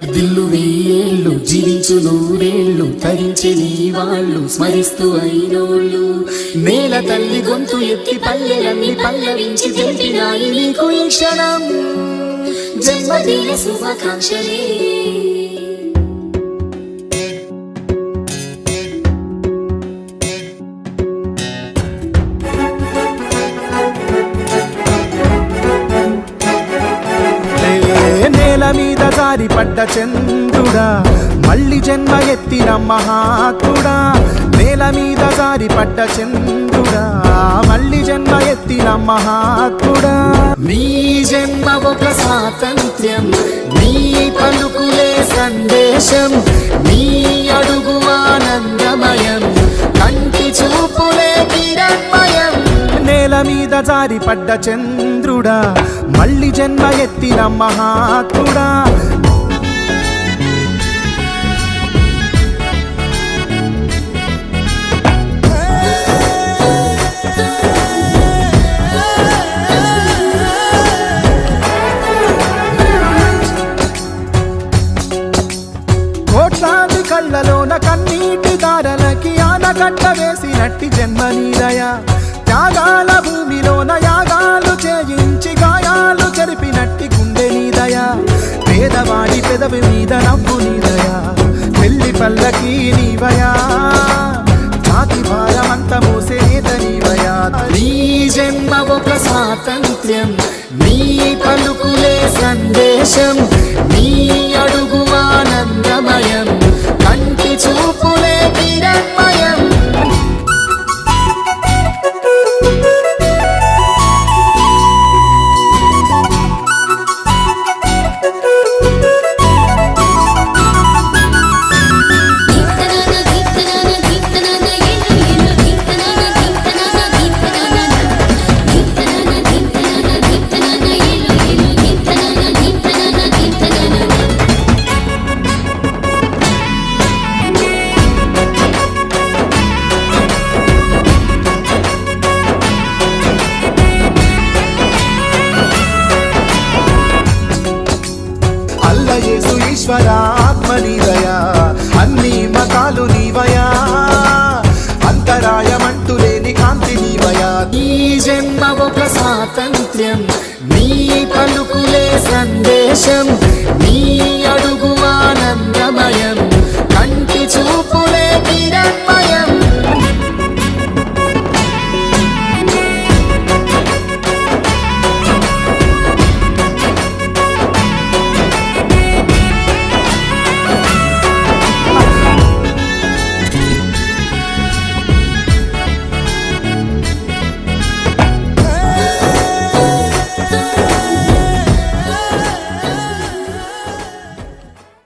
దిల్లు వెయ్యేళ్ళు జీవించు నూరేళ్ళు తరించి నీ వాళ్ళు స్మరిస్తూ అయినోళ్ళు నేల తల్లి గొంతు ఎత్తి పల్లెలన్నీ పల్లవించి తెలిపినాయి నీకు ఈ క్షణం జన్మదిన శుభాకాంక్షలే. నేల మీద జారిపడ్డ చంద్రుడా మళ్ళీ జన్మ ఎత్తిన మహాత్ముడా. నేల మీద జారిపడ్డ చంద్రుడా మళ్ళీ జన్మ ఎత్తిన మహాత్ముడా. నీ జన్మ ఒక స్వాతంత్ర్యం, నీ పలుకులే సందేశం, నీ అడుగు ఆనందమయం, కంటి చూపులే కిరణ్మయం. నేల మీద జారిపడ్డ చంద్రుడా మళ్ళీ జన్మ ఎత్తిన మహాత్ముడా. కోట్లాది కళ్ళలోన కన్నీటి దారలకి ఆనకట్ట వేసినట్టి జన్మ నీదయా. త్యాగాల భూమిలోన యాగాలు చేయించి గాయాలు చెరిపినట్టి గుండె నీదయా. పేదవాడి పెదవి మీద నవ్వు నీదయా. పెళ్లి పల్లకి నీవయా. జాతి భారమంత మోసే నేత నీవయా. నీ జన్మ ఒక స్వాతంత్ర్యం, నీ పలుకులే సందేశం, నీ అడుగు ఆనందమయం, కంటి చూపులే కిరణ్మయం. యేసు ఈశ్వర ఆత్మ నీదయా. అన్ని మతాలు నీవయా. అంతరాయమంటూ లేని కాంతి నీవయా. నీ జన్మ ఒక స్వాతంత్ర్యం, నీ పలుకులే సందేశం, నీ